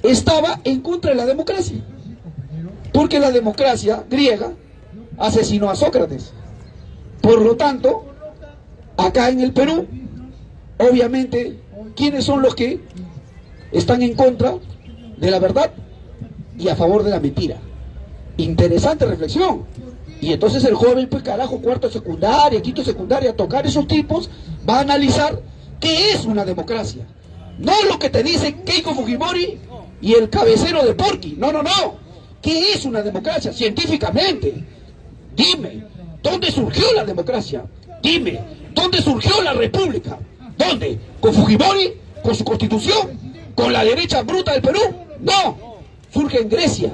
estaba en contra de la democracia, porque la democracia griega asesinó a Sócrates. Por lo tanto, acá en el Perú, obviamente, ¿quiénes son los que están en contra de la verdad y a favor de la mentira? Interesante reflexión. Y entonces el joven, pues carajo, cuarto de secundaria, quinto de secundaria, a tocar esos tipos, va a analizar qué es una democracia. No lo que te dice Keiko Fujimori y el cabecero de Porky. No, no, no. ¿Qué es una democracia? Científicamente. Dime, ¿dónde surgió la democracia? Dime, ¿dónde surgió la república? ¿Dónde? ¿Con Fujimori? ¿Con su constitución? ¿Con la derecha bruta del Perú? No, surge en Grecia.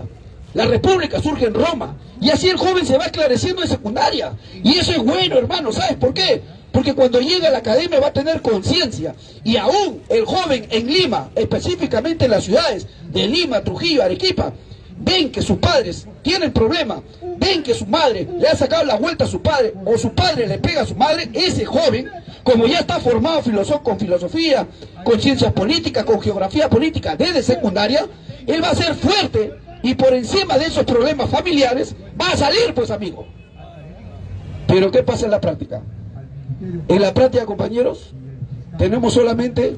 La república surge en Roma. Y así el joven se va esclareciendo en secundaria. Y eso es bueno, hermano. ¿Sabes por qué? Porque cuando llega a la academia va a tener conciencia. Y aún el joven en Lima, específicamente en las ciudades de Lima, Trujillo, Arequipa, ven que sus padres tienen problemas, ven que su madre le ha sacado la vuelta a su padre, o su padre le pega a su madre. Ese joven, como ya está formado con filosofía, con ciencias políticas, con geografía política desde secundaria, él va a ser fuerte. Y por encima de esos problemas familiares va a salir, pues, amigo. Pero ¿qué pasa en la práctica? En la práctica, compañeros, tenemos solamente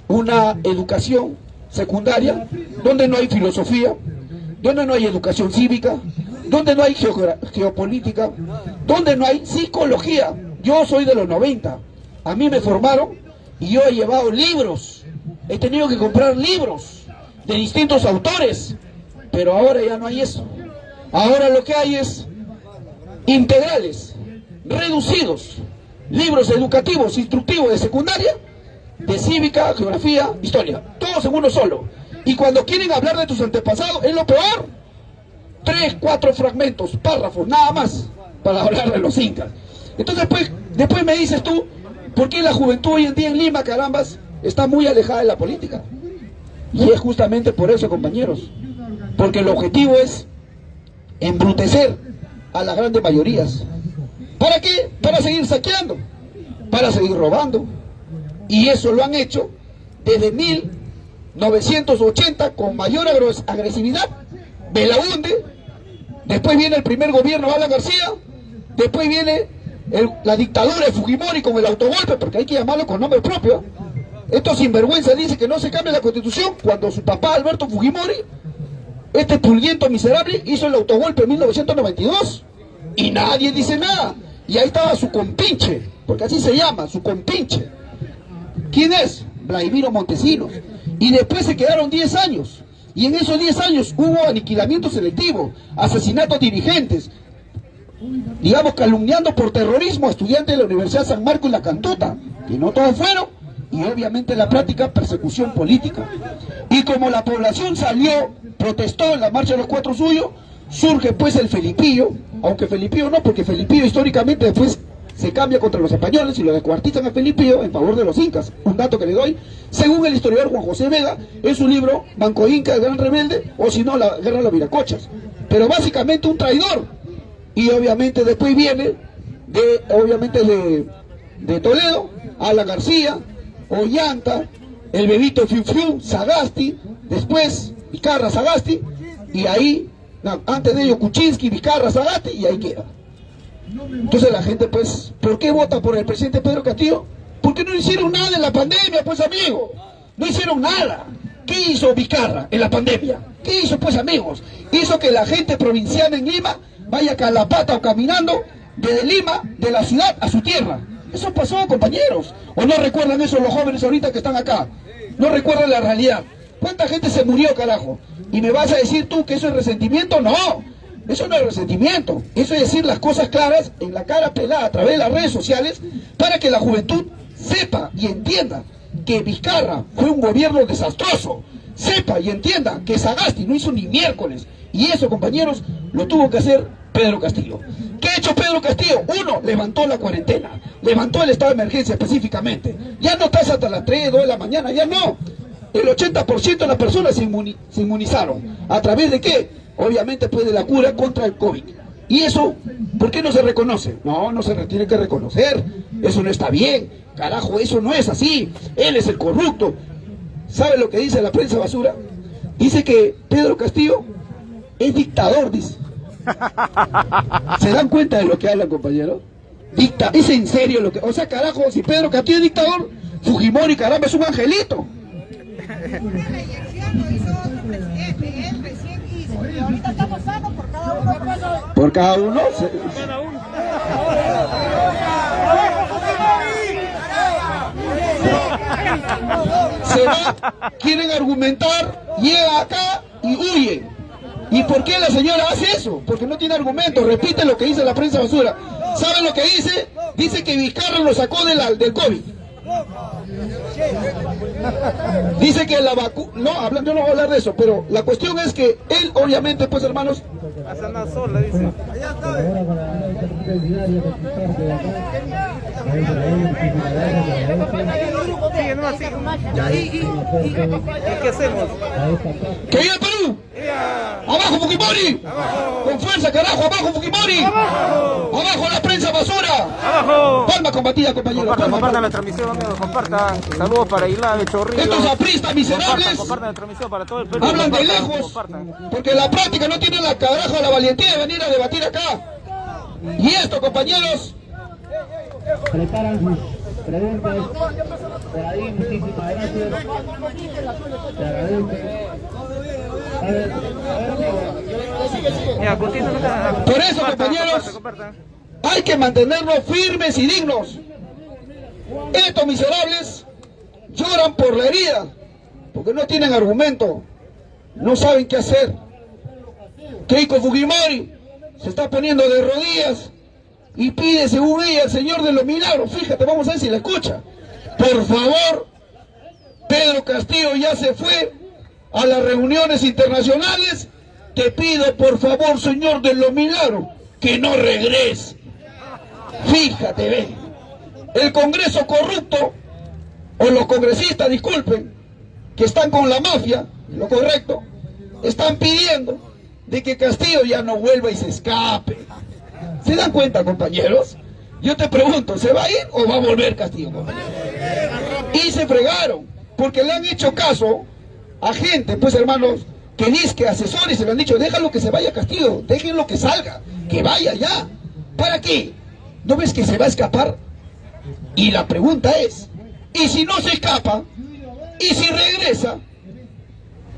una educación secundaria donde no hay filosofía, donde no hay educación cívica, donde no hay geopolítica, donde no hay psicología. Yo soy de los 90, a mí me formaron y yo he llevado libros, he tenido que comprar libros de distintos autores. Pero ahora ya no hay eso. Ahora lo que hay es integrales, reducidos, libros educativos, instructivos de secundaria, de cívica, geografía, historia, todos en uno solo. Y cuando quieren hablar de tus antepasados, es lo peor. 3, 4 fragmentos, párrafos, nada más, para hablar de los incas. Entonces, pues, después me dices tú, ¿por qué la juventud hoy en día en Lima, carambas, está muy alejada de la política? Y es justamente por eso, compañeros. Porque el objetivo es embrutecer a las grandes mayorías. ¿Para qué? Para seguir saqueando, para seguir robando. Y eso lo han hecho desde 1980 con mayor agresividad. Belaúnde, después viene el primer gobierno de Alan García, después viene la dictadura de Fujimori con el autogolpe, porque hay que llamarlo con nombre propio. Estos sinvergüenzas dicen que no se cambia la constitución cuando su papá Alberto Fujimori, este pulguiento miserable, hizo el autogolpe en 1992 y nadie dice nada. Y ahí estaba su compinche, porque así se llama, su compinche. ¿Quién es? Vladimiro Montesinos. Y después se quedaron 10 años. Y en esos 10 años hubo aniquilamiento selectivo, asesinatos dirigentes, digamos calumniando por terrorismo a estudiantes de la Universidad San Marcos y La Cantota, que no todos fueron. Y obviamente en la práctica persecución política. Y como la población salió, protestó en la marcha de los 4 suyos, surge pues el Felipillo, aunque Felipillo no, porque Felipillo históricamente después se cambia contra los españoles y lo descuartizan a Felipillo en favor de los incas. Un dato que le doy, según el historiador Juan José Vega, en su libro Banco Inca, el Gran Rebelde, o si no, la Guerra de los Viracochas. Pero básicamente un traidor. Y obviamente después viene de Toledo, Alan García, Ollanta, el bebito Fiu Fiu, Sagasti, después Vizcarra, Sagasti, y ahí, antes de ello Kuczynski, Vizcarra, Sagasti, y ahí queda. Entonces la gente, pues, ¿por qué vota por el presidente Pedro Castillo? Porque no hicieron nada en la pandemia, pues, amigo. No hicieron nada. ¿Qué hizo Vizcarra en la pandemia? ¿Qué hizo, pues, amigos? Hizo que la gente provinciana en Lima vaya a Calapata o caminando desde Lima, de la ciudad a su tierra. Eso pasó, compañeros. ¿O no recuerdan eso los jóvenes ahorita que están acá? No recuerdan la realidad. ¿Cuánta gente se murió, carajo? ¿Y me vas a decir tú que eso es resentimiento? No, eso no es resentimiento. Eso es decir las cosas claras, en la cara pelada, a través de las redes sociales, para que la juventud sepa y entienda que Vizcarra fue un gobierno desastroso. Sepa y entienda que Sagasti no hizo ni miércoles. Y eso, compañeros, lo tuvo que hacer Pedro Castillo. ¿Qué ha hecho Pedro Castillo? Uno, levantó la cuarentena, levantó el estado de emergencia específicamente. Ya no estás hasta las 3, 2 de la mañana, ya no. El 80% de las personas se inmunizaron. ¿A través de qué? Obviamente pues de la cura contra el COVID. ¿Y eso por qué no se reconoce? No, no se tiene que reconocer. Eso no está bien. Carajo, eso no es así. Él es el corrupto. ¿Sabe lo que dice la prensa basura? Dice que Pedro Castillo es dictador, dice. ¿Se dan cuenta de lo que hablan, compañero? ¿Es en serio lo que...? O sea, carajo, si Pedro Castillo es dictador, Fujimori, caramba, es un angelito. Ahorita estamos sanos por cada uno. ¿Por cada uno? Se va, quieren argumentar, llega acá y huye. ¿Y por qué la señora hace eso? Porque no tiene argumentos, repite lo que dice la prensa basura. ¿Saben lo que dice? Dice que Vizcarra lo sacó del COVID. Dice que la vacuna... No, yo no voy a hablar de eso, pero la cuestión es que él, obviamente, pues hermanos... Hasta una sola, dice. ¿Y qué hacemos? ¡Que viva el Perú! ¡Abajo Fujimori! ¡Abajo! ¡Con fuerza, carajo! ¡Abajo Fujimori! ¡Abajo! ¡Abajo la prensa basura! ¡Abajo! Palma combatida, compañero. Compartan la transmisión, amigos, compartan. Saludos para Isla de Chorrillo. Estos apristas miserables Compartan la transmisión para todo el Perú. hablan de lejos, porque en la práctica no tienen la carajo, la valentía de venir a debatir acá. Y esto, compañeros, preparan sus preguntas. Por ahí, muchísimas gracias. Te agradezco. por eso, compañeros, hay que mantenernos firmes y dignos. Estos miserables lloran por la herida, porque no tienen argumento, no saben qué hacer. Keiko Fujimori se está poniendo de rodillas y pide, según ella, al Señor de los Milagros. Fíjate, vamos a ver si la escucha. Por favor, Pedro Castillo ya se fue a las reuniones internacionales. Te pido, por favor, Señor de los Milagros, que no regrese. Fíjate, ve. El Congreso corrupto, o los congresistas, disculpen, que están con la mafia, lo correcto, están pidiendo de que Castillo ya no vuelva y se escape. ¿Se dan cuenta, compañeros? Yo te pregunto, ¿se va a ir o va a volver Castillo, compañeros? Y se fregaron, porque le han hecho caso a gente, pues hermanos, que dice que asesores se le han dicho, déjalo que se vaya Castillo, déjenlo que salga, que vaya ya. ¿Para qué? ¿No ves que se va a escapar? Y la pregunta es, ¿y si no se escapa? ¿Y si regresa?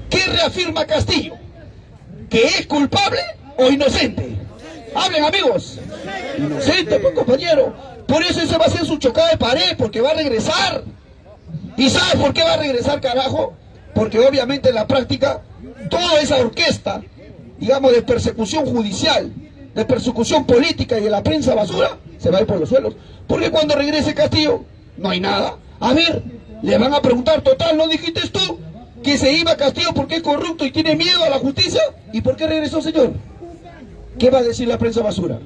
¿Qué reafirma Castillo? ¿Que es culpable o inocente? Hablen, amigos. Inocente, pues, compañero. Por eso ese va a ser su chocada de pared, porque va a regresar. ¿Y sabes por qué va a regresar, carajo? Porque obviamente en la práctica, toda esa orquesta, digamos, de persecución judicial, de persecución política y de la prensa basura, se va a ir por los suelos. Porque cuando regrese Castillo, no hay nada. A ver, le van a preguntar, total, ¿no dijiste tú que se iba Castillo porque es corrupto y tiene miedo a la justicia? ¿Y por qué regresó, señor? ¿Qué va a decir la prensa basura?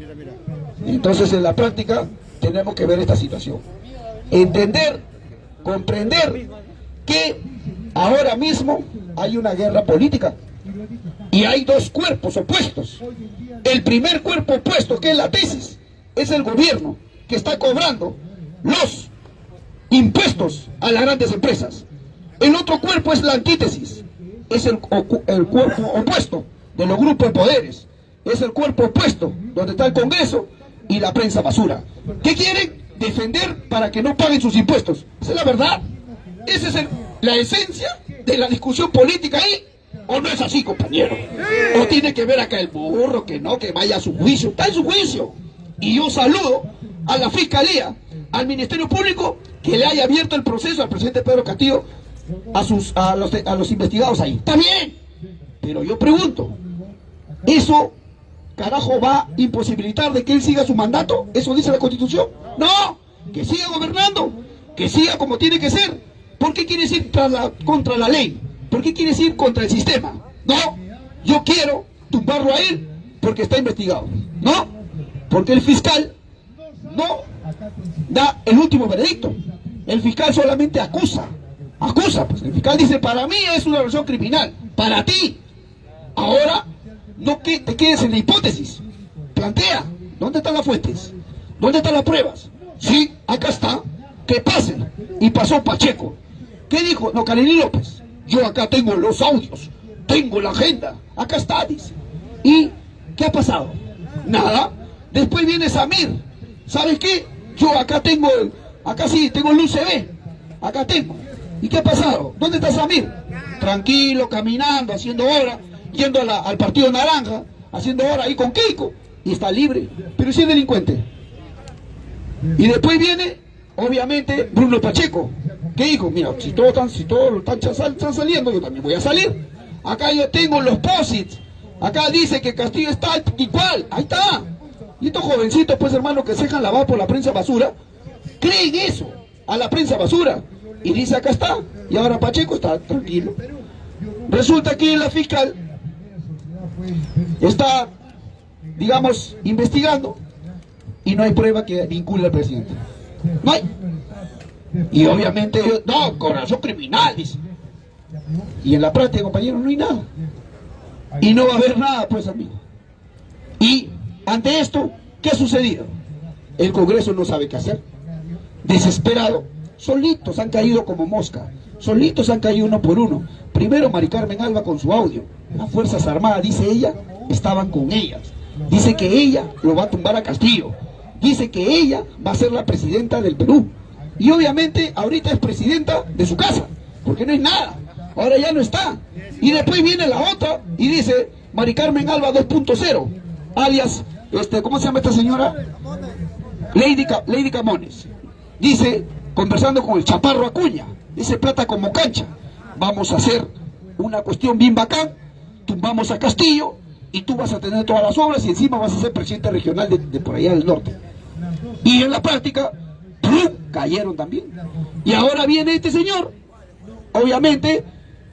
Entonces, en la práctica, tenemos que ver esta situación. Entender, comprender que ahora mismo hay una guerra política y hay dos cuerpos opuestos. El primer cuerpo opuesto, que es la tesis, es el gobierno que está cobrando los impuestos a las grandes empresas. El otro cuerpo es la antítesis, es el cuerpo opuesto de los grupos de poderes, es el cuerpo opuesto donde está el Congreso y la prensa basura. ¿Qué quieren? Defender para que no paguen sus impuestos. Esa es la verdad. Esa es la esencia de la discusión política ahí. ¿O no es así, compañero? ¿O tiene que ver acá el burro, que no, que vaya a su juicio? Está en su juicio. Y yo saludo a la Fiscalía, al Ministerio Público, que le haya abierto el proceso al presidente Pedro Castillo, a los investigados ahí. Está bien, pero yo pregunto, ¿eso, carajo, va a imposibilitar de que él siga su mandato? ¿Eso dice la Constitución? No, que siga gobernando, que siga como tiene que ser. ¿Por qué quieres ir contra la ley? ¿Por qué quieres ir contra el sistema? No, yo quiero tumbarlo a él porque está investigado. No, porque el fiscal no da el último veredicto. El fiscal solamente acusa. Pues el fiscal dice, para mí es una relación criminal, para ti. Ahora, no que te quedes en la hipótesis. Plantea, ¿dónde están las fuentes? ¿Dónde están las pruebas? Sí, acá está, que pasen. Y pasó Pacheco. ¿Qué dijo? No, Kareli López. Yo acá tengo los audios tengo la agenda, acá está, dice. ¿Y qué ha pasado? Nada. Después viene Samir, ¿sabes qué? Yo acá tengo, acá sí, tengo el UCB, acá tengo. ¿Y qué ha pasado? ¿Dónde está Samir? Tranquilo, caminando, haciendo hora, yendo al Partido Naranja, haciendo hora ahí con Keiko, y está libre, pero sí es delincuente. Y después viene, obviamente, Bruno Pacheco, que dijo, mira, si todos están saliendo, yo también voy a salir. Acá yo tengo los posits, acá dice que Castillo está igual, ahí está. Y estos jovencitos, pues hermano, que se dejan lavar por la prensa basura, creen eso, a la prensa basura. Y dice, acá está, y ahora Pacheco está tranquilo. Resulta que la fiscal está, digamos, investigando y no hay prueba que vincule al presidente. No hay. Y obviamente, no, corazón criminal, dice. Y en la práctica, compañeros, no hay nada. Y no va a haber nada, pues, amigo. Y ante esto, ¿qué ha sucedido? El Congreso no sabe qué hacer. Desesperado. Solitos han caído como mosca, solitos han caído uno por uno. Primero Mari Carmen Alba con su audio. Las Fuerzas Armadas, dice ella, estaban con ellas. Dice que ella lo va a tumbar a Castillo. Dice que ella va a ser la presidenta del Perú. Y obviamente ahorita es presidenta de su casa, porque no es nada. Ahora ya no está. Y después viene la otra y dice Mari Carmen Alba 2.0, alias, ¿cómo se llama esta señora? Lady Camones. Dice, conversando con el Chaparro Acuña, dice plata como cancha, vamos a hacer una cuestión bien bacán, tumbamos a Castillo y tú vas a tener todas las obras y encima vas a ser presidente regional de por allá del norte. Y en la práctica, ¡pum!, cayeron también. Y ahora viene este señor, obviamente,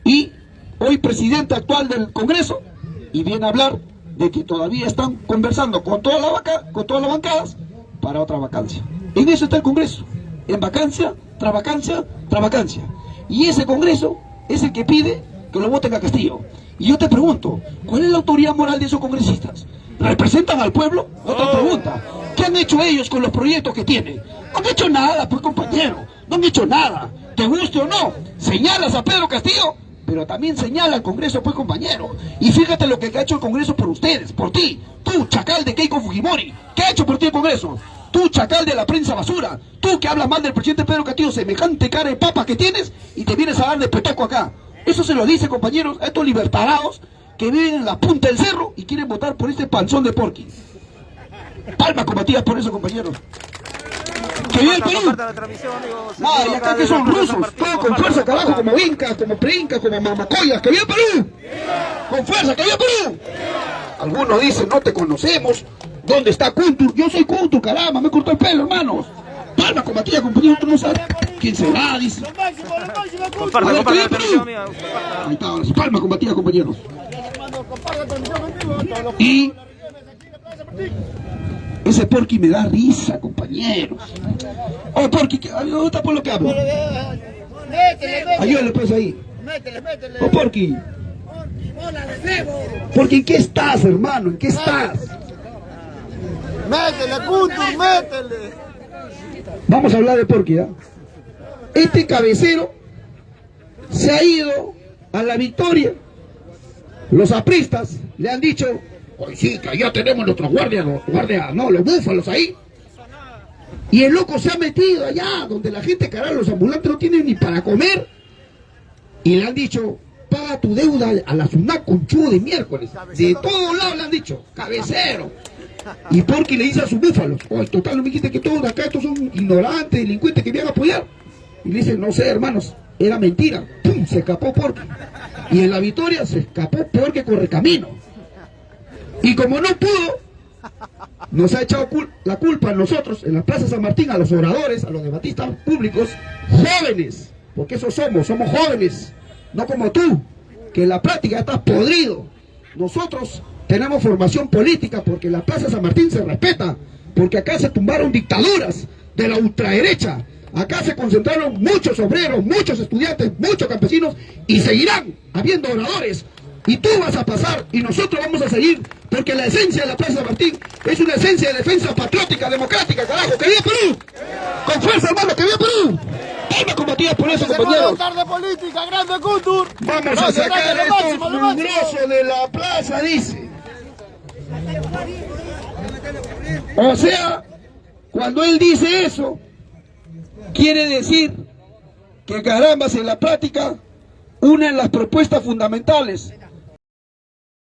y hoy presidente actual del Congreso, y viene a hablar de que todavía están conversando con todas las bancadas para otra vacancia. En eso está el Congreso. En vacancia, tras vacancia, tras vacancia. Y ese Congreso es el que pide que lo voten a Castillo. Y yo te pregunto, ¿cuál es la autoridad moral de esos congresistas? ¿Representan al pueblo? Otra pregunta. ¿Qué han hecho ellos con los proyectos que tienen? No han hecho nada, pues, compañero. No han hecho nada. ¿Te guste o no? Señalas a Pedro Castillo, pero también señala al Congreso, pues, compañero. Y fíjate lo que ha hecho el Congreso por ustedes, por ti. Tú, chacal de Keiko Fujimori. ¿Qué ha hecho por ti el Congreso? Tú, chacal de la prensa basura, tú que hablas mal del presidente Pedro Castillo, semejante cara de papa que tienes, y te vienes a dar de petaco acá. Eso se lo dice, compañeros, a estos libertarados que viven en la punta del cerro y quieren votar por este panzón de Porky. Palmas combatidas por eso, compañeros. ¡Que viva el Perú! No, y acá que son rusos, todos con fuerza, carajo, como incas, como preincas, como mamacoyas. ¡Que viva el Perú! ¡Con fuerza, que viva el Perú! Algunos dicen, no te conocemos. ¿Dónde está Kuntur? Yo soy Kuntur, caramba, me cortó el pelo, hermanos. Palma combatida, compañero, tú no sabes quién será, dice. Comparte la transmisión, amigo. Ahí está, ahora sí, palma combatida, compañeros. Y ese Porky me da risa, compañeros. Oh, Porky, ¿dónde está por lo que hablo? Ayúdale pues ahí. Oh, Porky. Porque ¿en qué estás, hermano? ¿En qué estás? Métele, Kuntur, métele. Vamos a hablar de Porky, ¿eh? Este cabecero se ha ido a la victoria. Los apristas le han dicho, hoy sí, que allá tenemos nuestros guardias, los búfalos ahí. Y el loco se ha metido allá, donde la gente, carajo, los ambulantes no tienen ni para comer. Y le han dicho, paga tu deuda a la SUNAT con chudo de miércoles. De todos lados le han dicho, cabecero. Y Porky le dice a sus búfalos, oh, total, no me dijiste que todos acá estos son ignorantes, delincuentes que vienen a apoyar. Y le dice, no sé, hermanos, era mentira. ¡Pum! Se escapó Porky. Y en la victoria se escapó Porky Correcamino. Y como no pudo, nos ha echado la culpa a nosotros, en la Plaza San Martín, a los oradores, a los debatistas públicos, jóvenes, porque eso somos jóvenes, no como tú, que en la práctica estás podrido. Nosotros tenemos formación política porque en la Plaza San Martín se respeta, porque acá se tumbaron dictaduras de la ultraderecha, acá se concentraron muchos obreros, muchos estudiantes, muchos campesinos, y seguirán habiendo oradores, y tú vas a pasar, y nosotros vamos a seguir, porque la esencia de la Plaza San Martín es una esencia de defensa patriótica, democrática, carajo. ¡Que viva Perú! ¡Con fuerza, hermano! ¡Que viva Perú! Palmas combativas por eso, Se compañeros. va a de política, grande Kuntur. Vamos a sacar estos mugrosos de la plaza, dice. O sea, cuando él dice eso, quiere decir que carambas en la práctica, una de las propuestas fundamentales